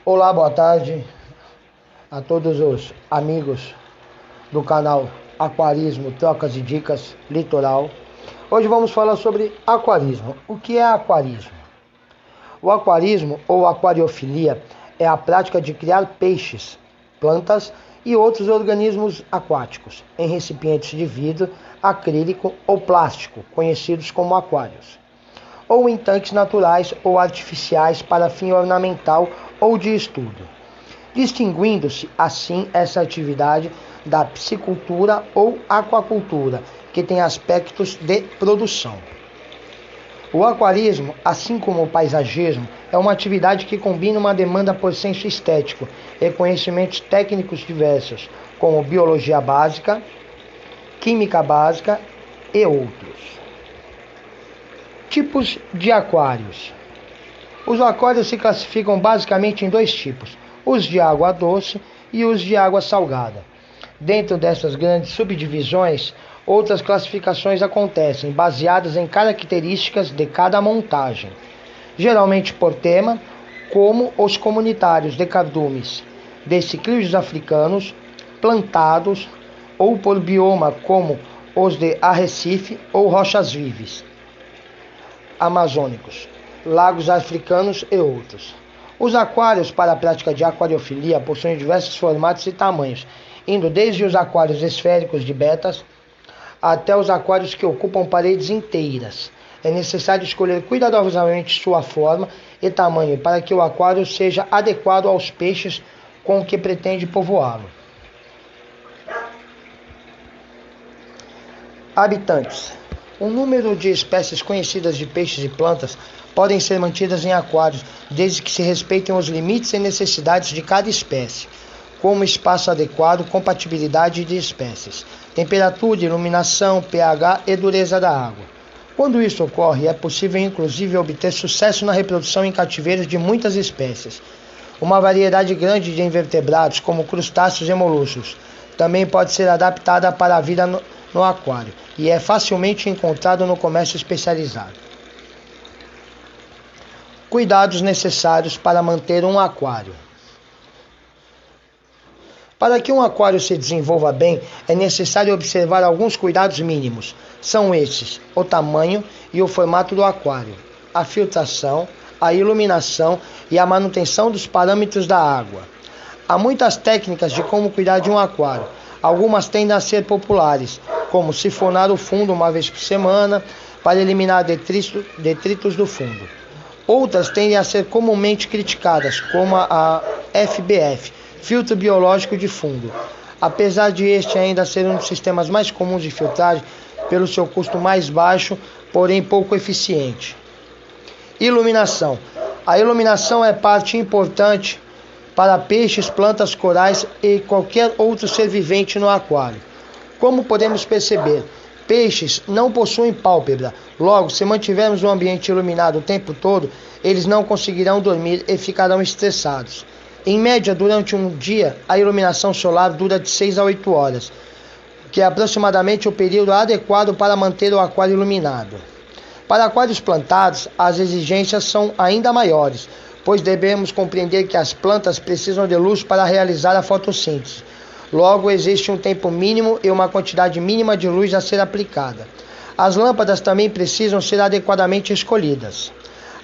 Olá, boa tarde a todos os amigos do canal Aquarismo, Trocas e Dicas Litoral. Hoje vamos falar sobre aquarismo. O que é aquarismo? O aquarismo ou aquariofilia é a prática de criar peixes, plantas e outros organismos aquáticos em recipientes de vidro, acrílico ou plástico, conhecidos como aquários, ou em tanques naturais ou artificiais para fim ornamental ou de estudo, distinguindo-se assim essa atividade da piscicultura ou aquacultura, que tem aspectos de produção. O aquarismo, assim como o paisagismo, é uma atividade que combina uma demanda por senso estético e conhecimentos técnicos diversos, como biologia básica, química básica e outros. Tipos de aquários. Os aquários se classificam basicamente em dois tipos, os de água doce e os de água salgada. Dentro dessas grandes subdivisões, outras classificações acontecem, baseadas em características de cada montagem, geralmente por tema, como os comunitários de cardumes, de ciclídeos africanos, plantados, ou por bioma, como os de arrecife ou rochas vivas, amazônicos, lagos africanos e outros. Os aquários para a prática de aquariofilia possuem diversos formatos e tamanhos, indo desde os aquários esféricos de betas até os aquários que ocupam paredes inteiras. É necessário escolher cuidadosamente sua forma e tamanho para que o aquário seja adequado aos peixes com que pretende povoá-lo. Habitantes. O número de espécies conhecidas de peixes e plantas podem ser mantidas em aquários, desde que se respeitem os limites e necessidades de cada espécie, como espaço adequado, compatibilidade de espécies, temperatura, iluminação, pH e dureza da água. Quando isso ocorre, é possível inclusive obter sucesso na reprodução em cativeiros de muitas espécies. Uma variedade grande de invertebrados, como crustáceos e moluscos, também pode ser adaptada para a vida no aquário e é facilmente encontrado no comércio especializado. Cuidados necessários para manter um aquário. Para que um aquário se desenvolva bem, é necessário observar alguns cuidados mínimos. São estes: o tamanho e o formato do aquário, a filtração, a iluminação e a manutenção dos parâmetros da água. Há muitas técnicas de como cuidar de um aquário. Algumas tendem a ser populares, como sifonar o fundo uma vez por semana para eliminar detritos do fundo. Outras tendem a ser comumente criticadas, como a FBF, filtro biológico de fundo. Apesar de este ainda ser um dos sistemas mais comuns de filtragem, pelo seu custo mais baixo, porém pouco eficiente. Iluminação. A iluminação é parte importante para peixes, plantas, corais e qualquer outro ser vivente no aquário. Como podemos perceber, peixes não possuem pálpebra, logo, se mantivermos um ambiente iluminado o tempo todo, eles não conseguirão dormir e ficarão estressados. Em média, durante um dia, a iluminação solar dura de 6 a 8 horas, que é aproximadamente o período adequado para manter o aquário iluminado. Para aquários plantados, as exigências são ainda maiores, pois devemos compreender que as plantas precisam de luz para realizar a fotossíntese. Logo, existe um tempo mínimo e uma quantidade mínima de luz a ser aplicada. As lâmpadas também precisam ser adequadamente escolhidas.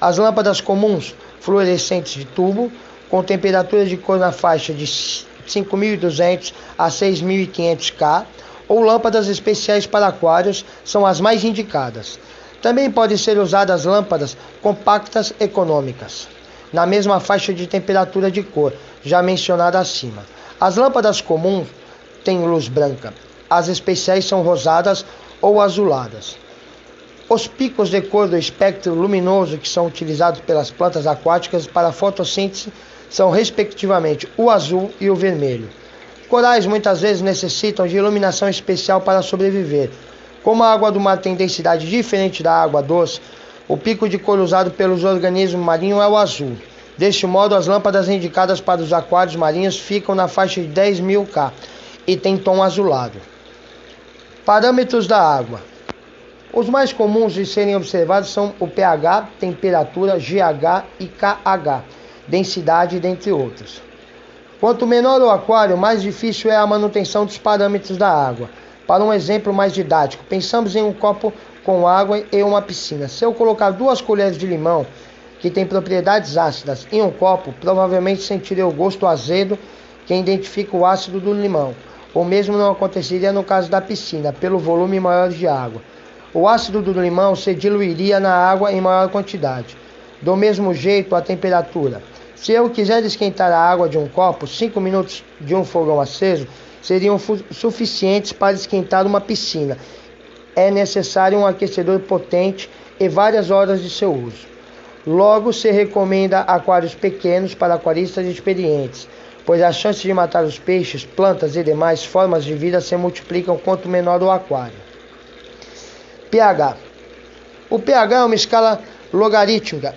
As lâmpadas comuns, fluorescentes de tubo, com temperatura de cor na faixa de 5.200 a 6.500 K, ou lâmpadas especiais para aquários, são as mais indicadas. Também podem ser usadas lâmpadas compactas econômicas, na mesma faixa de temperatura de cor, já mencionada acima. As lâmpadas comuns têm luz branca, as especiais são rosadas ou azuladas. Os picos de cor do espectro luminoso que são utilizados pelas plantas aquáticas para a fotossíntese são respectivamente o azul e o vermelho. Corais muitas vezes necessitam de iluminação especial para sobreviver. Como a água do mar tem densidade diferente da água doce, o pico de cor usado pelos organismos marinhos é o azul. Deste modo, as lâmpadas indicadas para os aquários marinhos ficam na faixa de 10.000 K e têm tom azulado. Parâmetros da água. Os mais comuns de serem observados são o pH, temperatura, GH e KH. densidade, dentre outros. Quanto menor o aquário, mais difícil é a manutenção dos parâmetros da água. Para um exemplo mais didático, pensamos em um copo com água e uma piscina. Se eu colocar 2 colheres de limão, que tem propriedades ácidas, em um copo, provavelmente sentirei o gosto azedo que identifica o ácido do limão. O mesmo não aconteceria no caso da piscina, pelo volume maior de água. O ácido do limão se diluiria na água em maior quantidade. Do mesmo jeito, a temperatura. Se eu quiser esquentar a água de um copo, 5 minutos de um fogão aceso seriam suficientes para esquentar uma piscina. É necessário um aquecedor potente e várias horas de seu uso. Logo, se recomenda aquários pequenos para aquaristas experientes, pois as chances de matar os peixes, plantas e demais formas de vida se multiplicam quanto menor o aquário. pH. O pH é uma escala logarítmica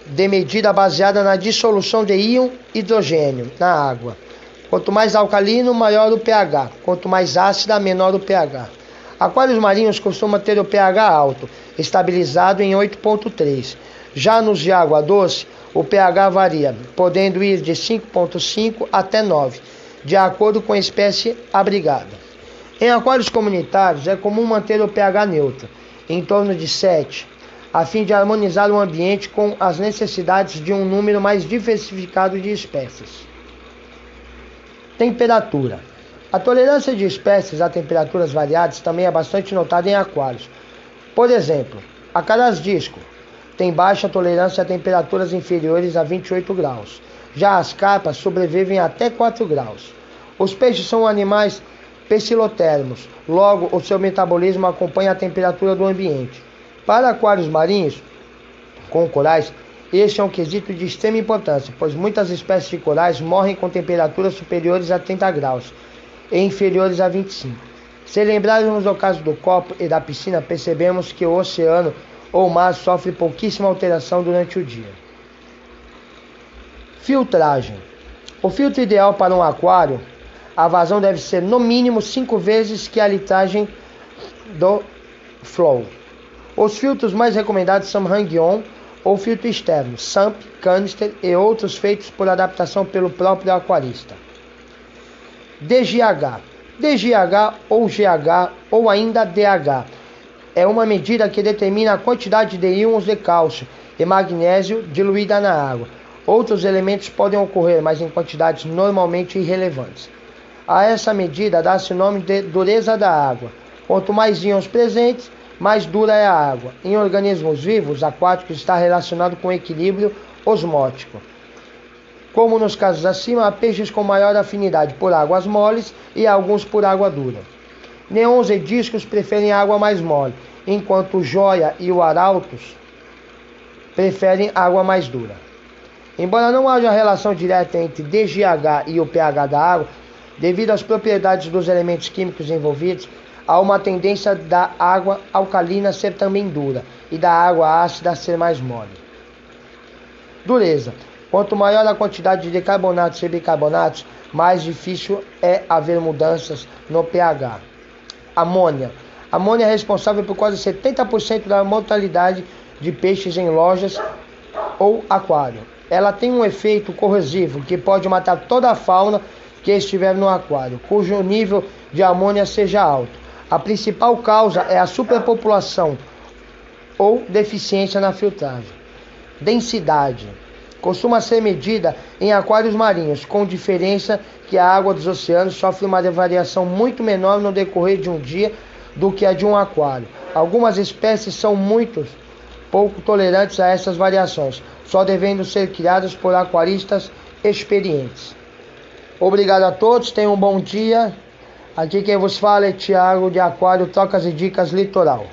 de medida baseada na dissolução de íon hidrogênio na água. Quanto mais alcalino, maior o pH. Quanto mais ácida, menor o pH. Aquários marinhos costumam ter o pH alto, estabilizado em 8,3. Já nos de água doce, o pH varia, podendo ir de 5,5 até 9, de acordo com a espécie abrigada. Em aquários comunitários, é comum manter o pH neutro, em torno de 7, a fim de harmonizar o ambiente com as necessidades de um número mais diversificado de espécies. Temperatura. A tolerância de espécies a temperaturas variadas também é bastante notada em aquários. Por exemplo, a Caras disco tem baixa tolerância a temperaturas inferiores a 28 graus. Já as carpas sobrevivem até 4 graus. Os peixes são animais pecilotérmos, logo o seu metabolismo acompanha a temperatura do ambiente. Para aquários marinhos com corais, este é um quesito de extrema importância, pois muitas espécies de corais morrem com temperaturas superiores a 30 graus e inferiores a 25. Se lembrarmos do caso do copo e da piscina, percebemos que o oceano ou mar sofre pouquíssima alteração durante o dia. Filtragem. O filtro ideal para um aquário, a vazão deve ser no mínimo 5 vezes que a litragem do flow. Os filtros mais recomendados são hang-on ou filtro externo, sump, canister e outros feitos por adaptação pelo próprio aquarista. DGH. DGH ou GH ou ainda DH é uma medida que determina a quantidade de íons de cálcio e magnésio diluída na água. Outros elementos podem ocorrer, mas em quantidades normalmente irrelevantes. A essa medida dá-se o nome de dureza da água. Quanto mais íons presentes, mais dura é a água. Em organismos vivos, aquáticos, está relacionado com equilíbrio osmótico. Como nos casos acima, há peixes com maior afinidade por águas moles e alguns por água dura. Neons e discos preferem água mais mole, enquanto o joia e o arautos preferem água mais dura. Embora não haja relação direta entre DGH e o pH da água, devido às propriedades dos elementos químicos envolvidos, há uma tendência da água alcalina ser também dura e da água ácida ser mais mole. Dureza. Quanto maior a quantidade de carbonatos e bicarbonatos, mais difícil é haver mudanças no pH. Amônia. A amônia é responsável por quase 70% da mortalidade de peixes em lojas ou aquário. Ela tem um efeito corrosivo que pode matar toda a fauna que estiver no aquário, cujo nível de amônia seja alto. A principal causa é a superpopulação ou deficiência na filtragem. Densidade. Costuma ser medida em aquários marinhos, com diferença que a água dos oceanos sofre uma variação muito menor no decorrer de um dia do que a de um aquário. Algumas espécies são muito pouco tolerantes a essas variações, só devendo ser criadas por aquaristas experientes. Obrigado a todos, tenham um bom dia. Aqui quem vos fala é Thiago de Aquário Trocas e Dicas Litoral.